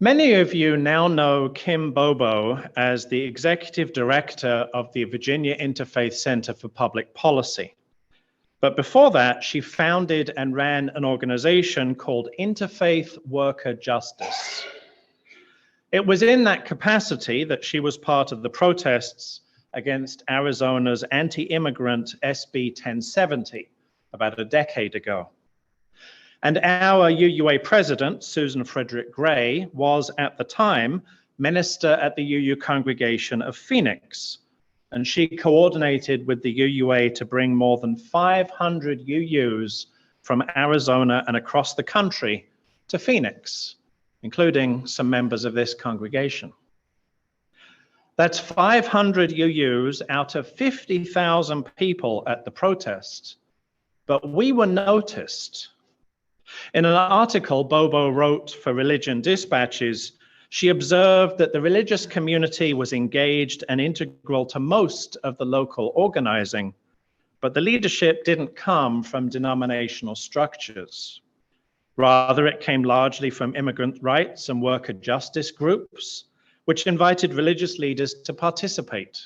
Many of you now know Kim Bobo as the Executive Director of the Virginia Interfaith Center for Public Policy. But before that, she founded and ran an organization called Interfaith Worker Justice. It was in that capacity that she was part of the protests against Arizona's anti-immigrant SB 1070 about a decade ago. And our UUA president, Susan Frederick Gray, was at the time minister at the UU congregation of Phoenix. And she coordinated with the UUA to bring more than 500 UUs from Arizona and across the country to Phoenix, including some members of this congregation. That's 500 UUs out of 50,000 people at the protest. But we were noticed. In an article Bobo wrote for Religion Dispatches, she observed that the religious community was engaged and integral to most of the local organizing, but the leadership didn't come from denominational structures. Rather, it came largely from immigrant rights and worker justice groups, which invited religious leaders to participate.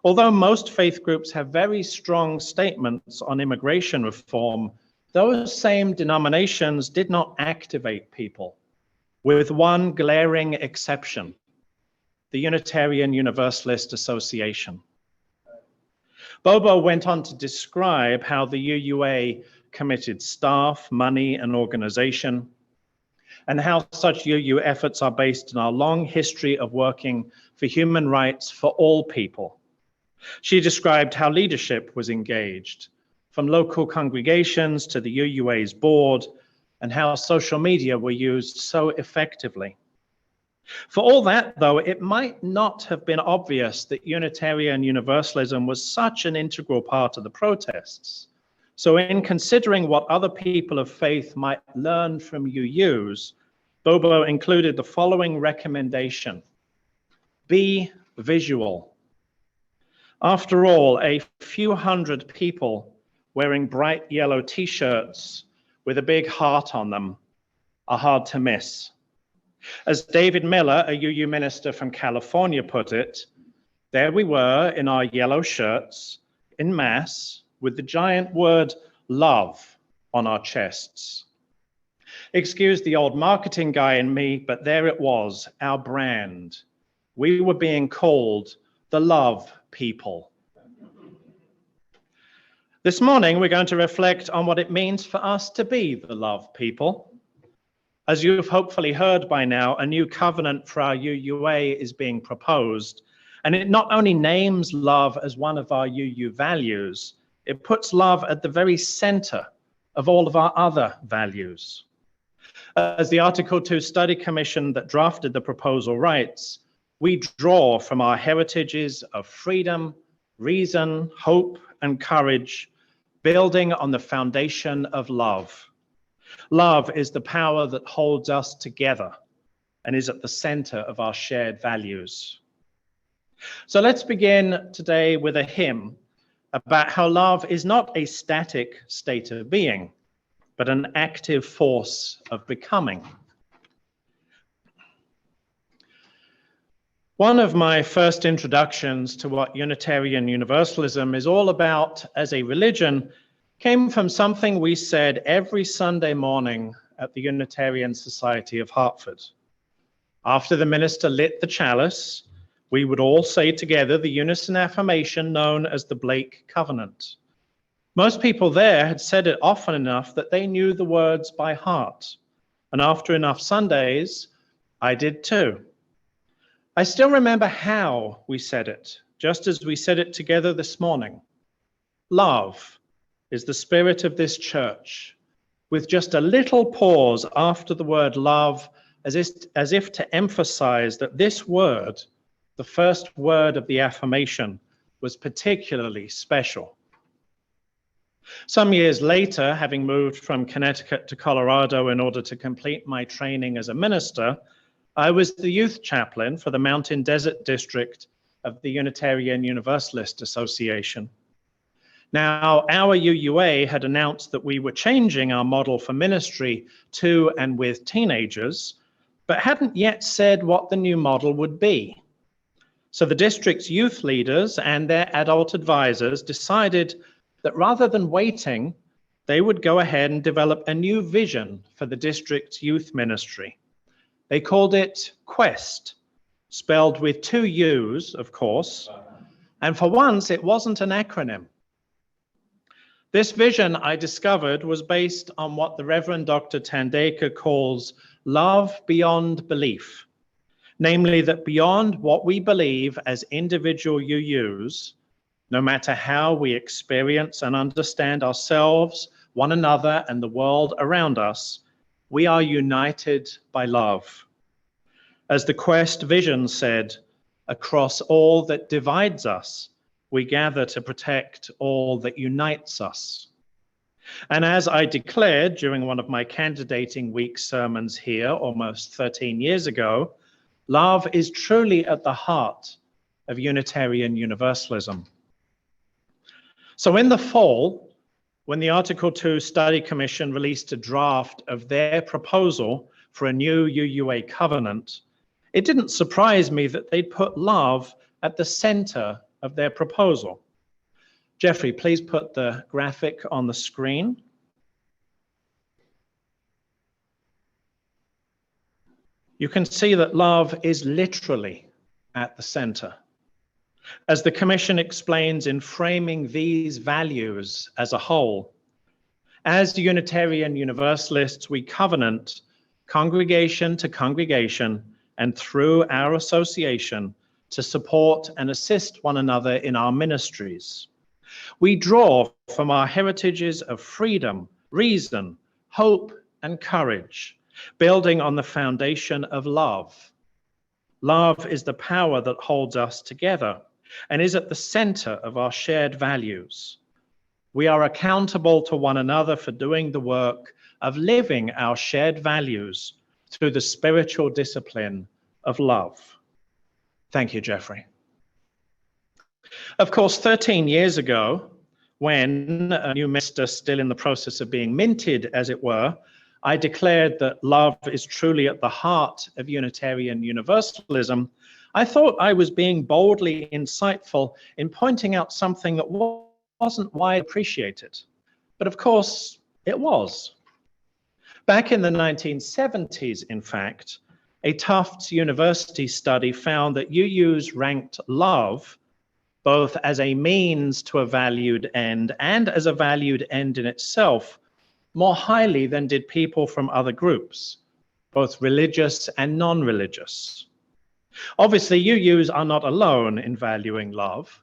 Although most faith groups have very strong statements on immigration reform, those same denominations did not activate people, with one glaring exception, the Unitarian Universalist Association. Bobo went on to describe how the UUA committed staff, money, and organization, and how such UU efforts are based on our long history of working for human rights for all people. She described how leadership was engaged, from local congregations to the UUA's board, and how social media were used so effectively. For all that, though, it might not have been obvious that Unitarian Universalism was such an integral part of the protests. So in considering what other people of faith might learn from UUs, Bobo included the following recommendation: be visual. After all, a few hundred people wearing bright yellow t-shirts with a big heart on them are hard to miss. As David Miller, a UU minister from California, put it, there we were in our yellow shirts, in mass, with the giant word love on our chests. Excuse the old marketing guy in me, but there it was, our brand. We were being called the love people. This morning, we're going to reflect on what it means for us to be the love people. As you've hopefully heard by now, a new covenant for our UUA is being proposed, and it not only names love as one of our UU values, it puts love at the very center of all of our other values. As the Article 2 Study Commission that drafted the proposal writes, we draw from our heritages of freedom, reason, hope, and courage, building on the foundation of love. Love is the power that holds us together and is at the center of our shared values. So let's begin today with a hymn about how love is not a static state of being, but an active force of becoming. One of my first introductions to what Unitarian Universalism is all about as a religion came from something we said every Sunday morning at the Unitarian Society of Hartford. After the minister lit the chalice, we would all say together the unison affirmation known as the Blake Covenant. Most people there had said it often enough that they knew the words by heart. And after enough Sundays, I did too. I still remember how we said it, just as we said it together this morning. Love is the spirit of this church, with just a little pause after the word love, as if to emphasize that this word, the first word of the affirmation, was particularly special. Some years later, having moved from Connecticut to Colorado in order to complete my training as a minister, I was the youth chaplain for the Mountain Desert District of the Unitarian Universalist Association. Now, our UUA had announced that we were changing our model for ministry to and with teenagers, but hadn't yet said what the new model would be. So the district's youth leaders and their adult advisors decided that rather than waiting, they would go ahead and develop a new vision for the district's youth ministry. They called it Quest, spelled with 2 U's, of course, and for once it wasn't an acronym. This vision, I discovered, was based on what the Reverend Dr. Tandeka calls love beyond belief, namely that beyond what we believe as individual UUs, no matter how we experience and understand ourselves, one another, and the world around us, we are united by love. As the Quest vision said, across all that divides us, we gather to protect all that unites us. And as I declared during one of my candidating week sermons here almost 13 years ago, love is truly at the heart of Unitarian Universalism. So in the fall, when the Article 2 Study Commission released a draft of their proposal for a new UUA covenant, it didn't surprise me that they'd put love at the center of their proposal. Jeffrey, please put the graphic on the screen. You can see that love is literally at the center. As the Commission explains in framing these values as a whole, as Unitarian Universalists, we covenant congregation to congregation and through our association to support and assist one another in our ministries. We draw from our heritages of freedom, reason, hope, and courage, building on the foundation of love. Love is the power that holds us together and is at the center of our shared values. We are accountable to one another for doing the work of living our shared values through the spiritual discipline of love. Thank you, Jeffrey. Of course, 13 years ago, when a new minister still in the process of being minted, as it were, I declared that love is truly at the heart of Unitarian Universalism. I thought I was being boldly insightful in pointing out something that wasn't widely appreciated. But of course, it was. Back in the 1970s, in fact, a Tufts University study found that UUs ranked love both as a means to a valued end and as a valued end in itself more highly than did people from other groups, both religious and non-religious. Obviously, UUs are not alone in valuing love.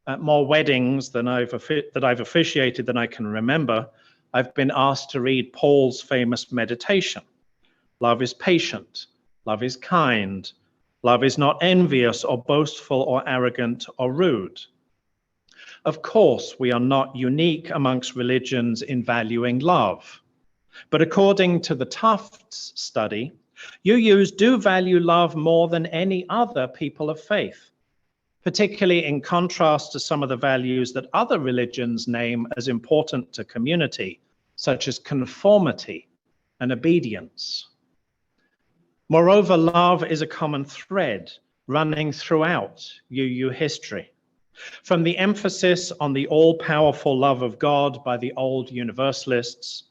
At more weddings that I've officiated than I can remember, I've been asked to read Paul's famous meditation. Love is patient. Love is kind. Love is not envious or boastful or arrogant or rude. Of course, we are not unique amongst religions in valuing love. But according to the Tufts study, UUs do value love more than any other people of faith, particularly in contrast to some of the values that other religions name as important to community, such as conformity and obedience. Moreover, love is a common thread running throughout UU history. From the emphasis on the all-powerful love of God by the old Universalists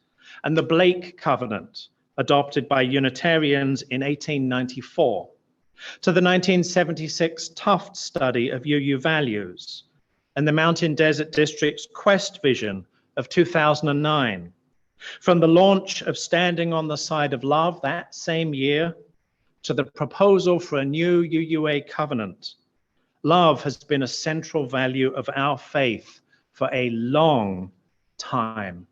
and the Blake Covenant adopted by Unitarians in 1894, to the 1976 Tufts study of UU values and the Mountain Desert District's Quest vision of 2009, from the launch of Standing on the Side of Love that same year to the proposal for a new UUA covenant, love has been a central value of our faith for a long time.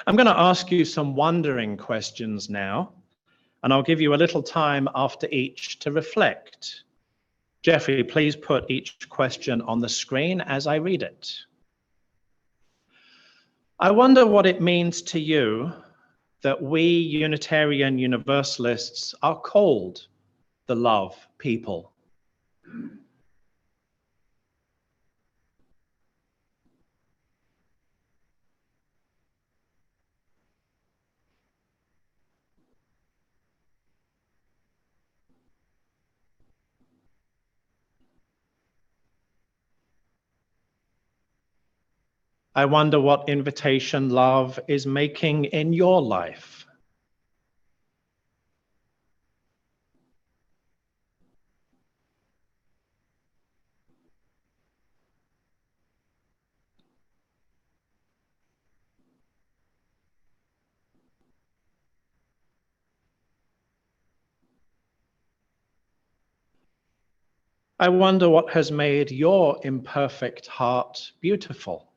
I'm going to ask you some wondering questions now, and I'll give you a little time after each to reflect. Jeffrey, please put each question on the screen as I read it. I wonder what it means to you that we Unitarian Universalists are called the love people. I wonder what invitation love is making in your life. I wonder what has made your imperfect heart beautiful.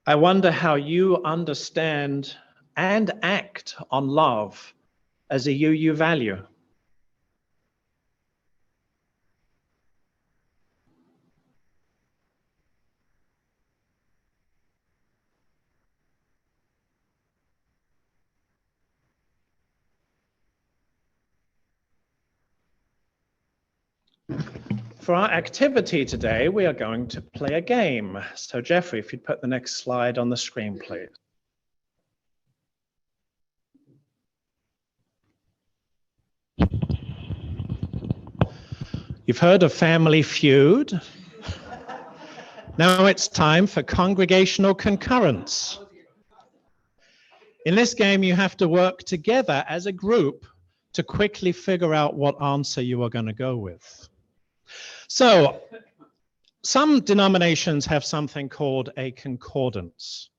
I wonder how you understand and act on love as a you value. For our activity today, we are going to play a game. So Jeffrey, if you'd put the next slide on the screen, please. You've heard of Family Feud. Now it's time for congregational concurrence. In this game, you have to work together as a group to quickly figure out what answer you are going to go with. So some denominations have something called a concordance,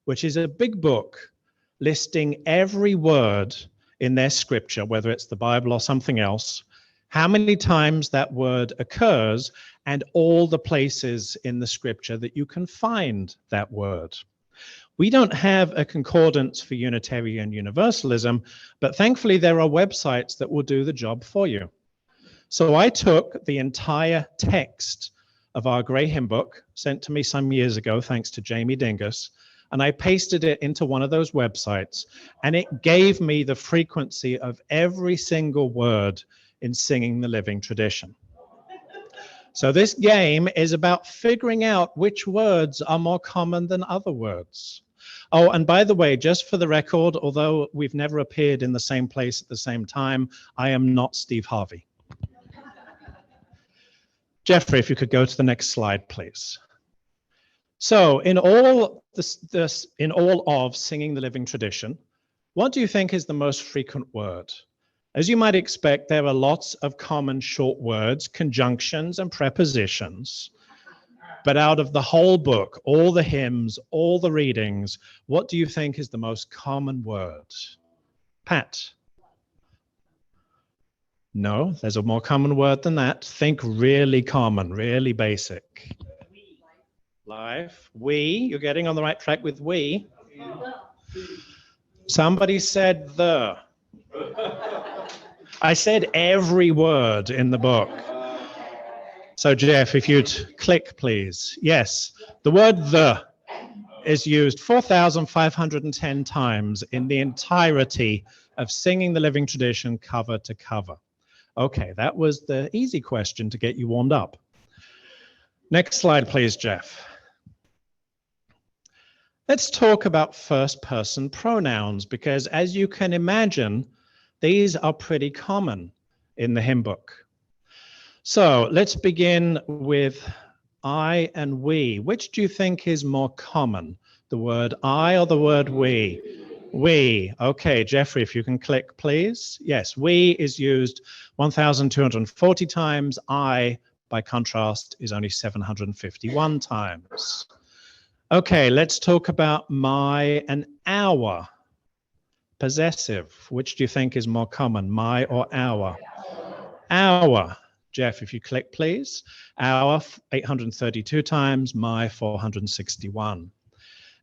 which is a big book listing every word in their scripture, whether it's the Bible or something else, how many times that word occurs, and all the places in the scripture that you can find that word. We don't have a concordance for Unitarian Universalism, but thankfully there are websites that will do the job for you. So I took the entire text of our Grey Hymn book, sent to me some years ago, thanks to Jamie Dingus, and I pasted it into one of those websites, and it gave me the frequency of every single word in Singing the Living Tradition. So this game is about figuring out which words are more common than other words. Oh, and by the way, just for the record, although we've never appeared in the same place at the same time, I am not Steve Harvey. Jeffrey, if you could go to the next slide, please. So in all of Singing the Living Tradition, what do you think is the most frequent word? As you might expect, there are lots of common short words, conjunctions, and prepositions. But out of the whole book, all the hymns, all the readings, what do you think is the most common word? Pat? No, there's a more common word than that. Think really common, really basic. Life. We, you're getting on the right track with we. Somebody said the. I said every word in the book. So Jeff, if you'd click, please. Yes, the word the is used 4,510 times in the entirety of Singing the Living Tradition cover to cover. Okay, that was the easy question to get you warmed up. Next slide, please, Jeff. Let's talk about first-person pronouns, because as you can imagine, these are pretty common in the hymn book. So let's begin with I and we. Which do you think is more common, the word I or the word we? We. Okay, Jeffrey, if you can click, please. Yes, we is used 1,240 times. I, by contrast, is only 751 times. Okay, let's talk about my and our. Possessive. Which do you think is more common, my or our? Our. Jeff, if you click, please. Our, 832 times, my, 461.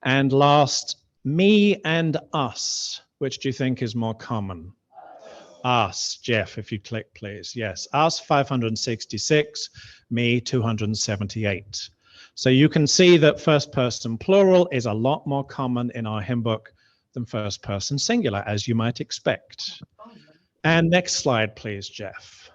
And last, me and us. Which do you think is more common? Us. Jeff, if you click, please. Yes, us, 566, me, 278. So you can see that first person plural is a lot more common in our hymn book than first person singular, as you might expect. And next slide, please, Jeff.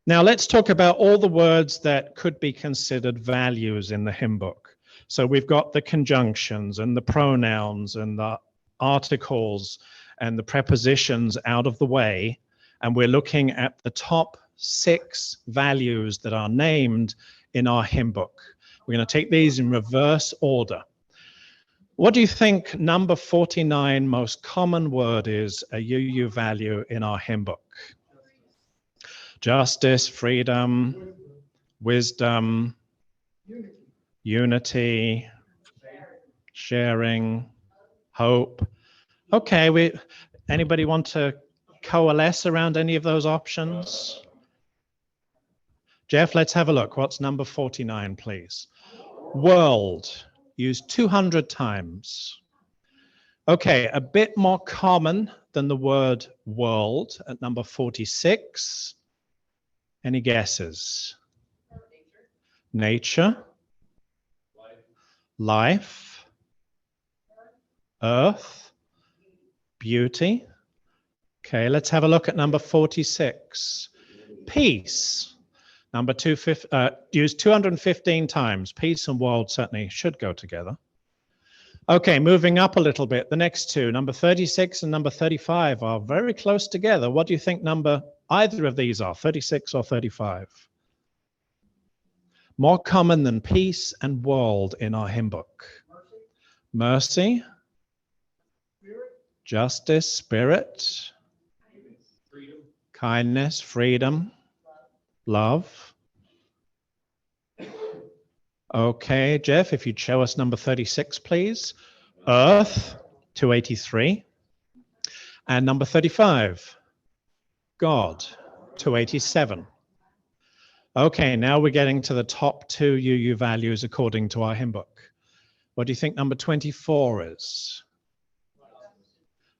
Now let's talk about all the words that could be considered values in the hymn book. So we've got the conjunctions and the pronouns and the articles and the prepositions out of the way. And we're looking at the top 6 values that are named in our hymn book. We're going to take these in reverse order. What do you think number 49 most common word is, a UU value in our hymn book? Justice, freedom, wisdom, unity, sharing, hope. Okay, anybody want to coalesce around any of those options? Jeff, let's have a look. What's number 49, please? World, used 200 times. Okay, a bit more common than the word world at number 46. Any guesses? Nature. Life. Earth. Beauty. Okay, let's have a look at number 46. Peace. Number used 215 times. Peace and world certainly should go together. Okay, moving up a little bit. The next two, number 36 and number 35, are very close together. What do you think either of these are, 36 or 35? More common than peace and world in our hymn book. Mercy. Justice, spirit. Kindness, freedom. Love. Okay, Jeff, if you'd show us number 36, please. Earth, 283. And number 35, God, 287. Okay, now we're getting to the top 2 UU values according to our hymn book. What do you think number 24 is?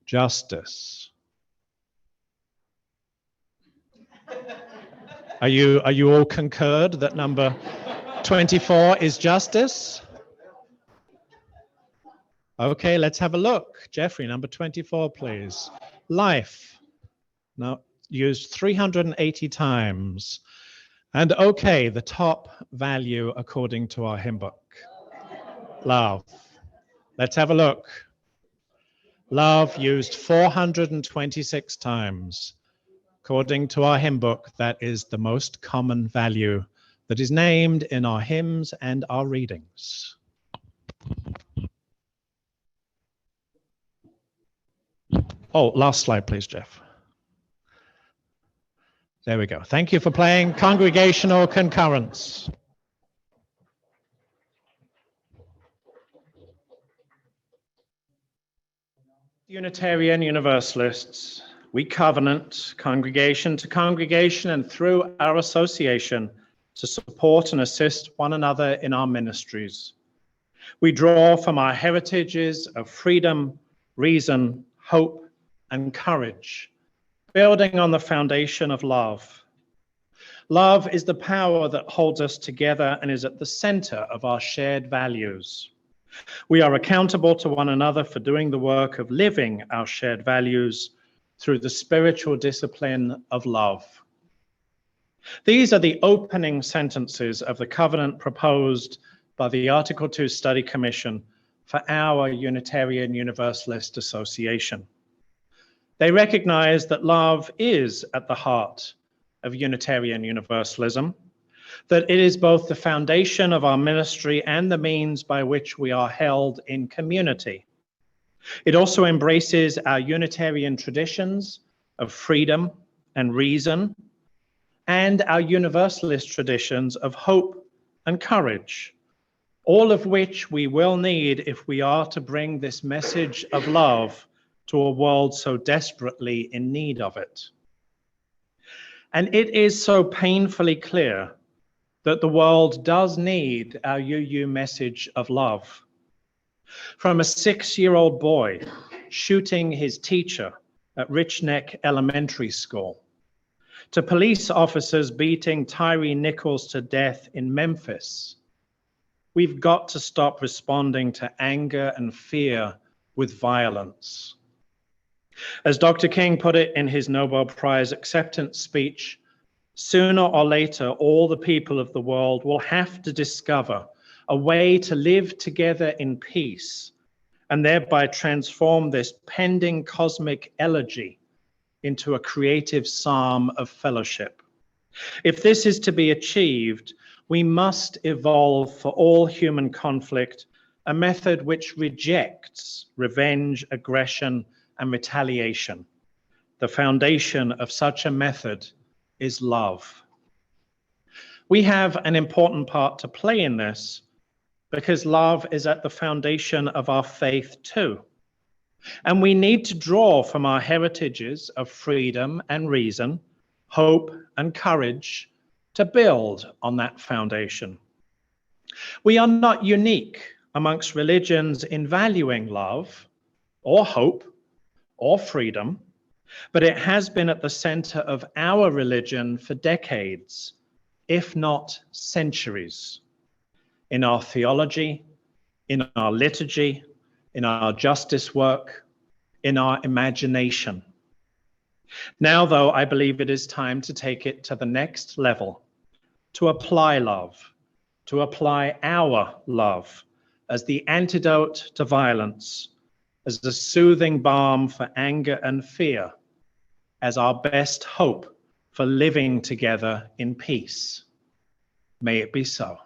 Justice. Are you all concurred that number 24 is justice? Okay, let's have a look. Jeffrey, number 24, please. Life. Now, used 380 times. And okay, the top value according to our hymn book. Love. Let's have a look. Love used 426 times. According to our hymn book, that is the most common value that is named in our hymns and our readings. Oh, last slide, please, Jeff. There we go. Thank you for playing congregational concurrence. Unitarian Universalists, we covenant congregation to congregation and through our association to support and assist one another in our ministries. We draw from our heritages of freedom, reason, hope, and courage, building on the foundation of love. Love is the power that holds us together and is at the center of our shared values. We are accountable to one another for doing the work of living our shared values through the spiritual discipline of love. These are the opening sentences of the covenant proposed by the Article 2 Study Commission for our Unitarian Universalist Association. They recognize that love is at the heart of Unitarian Universalism, that it is both the foundation of our ministry and the means by which we are held in community. It also embraces our Unitarian traditions of freedom and reason, and our Universalist traditions of hope and courage, all of which we will need if we are to bring this message of love to a world so desperately in need of it. And it is so painfully clear that the world does need our UU message of love. From a 6-year-old boy shooting his teacher at Rich Neck Elementary School, to police officers beating Tyree Nichols to death in Memphis, we've got to stop responding to anger and fear with violence. As Dr. King put it in his Nobel Prize acceptance speech, sooner or later, all the people of the world will have to discover a way to live together in peace and thereby transform this pending cosmic elegy into a creative psalm of fellowship. If this is to be achieved, we must evolve for all human conflict a method which rejects revenge, aggression, and retaliation. The foundation of such a method is love. We have an important part to play in this because love is at the foundation of our faith too. And we need to draw from our heritages of freedom and reason, hope and courage to build on that foundation. We are not unique amongst religions in valuing love or hope or freedom, but it has been at the center of our religion for decades, if not centuries, in our theology, in our liturgy, in our justice work, in our imagination. Now, though, I believe it is time to take it to the next level, to apply love, to apply our love as the antidote to violence, as the soothing balm for anger and fear, as our best hope for living together in peace. May it be so.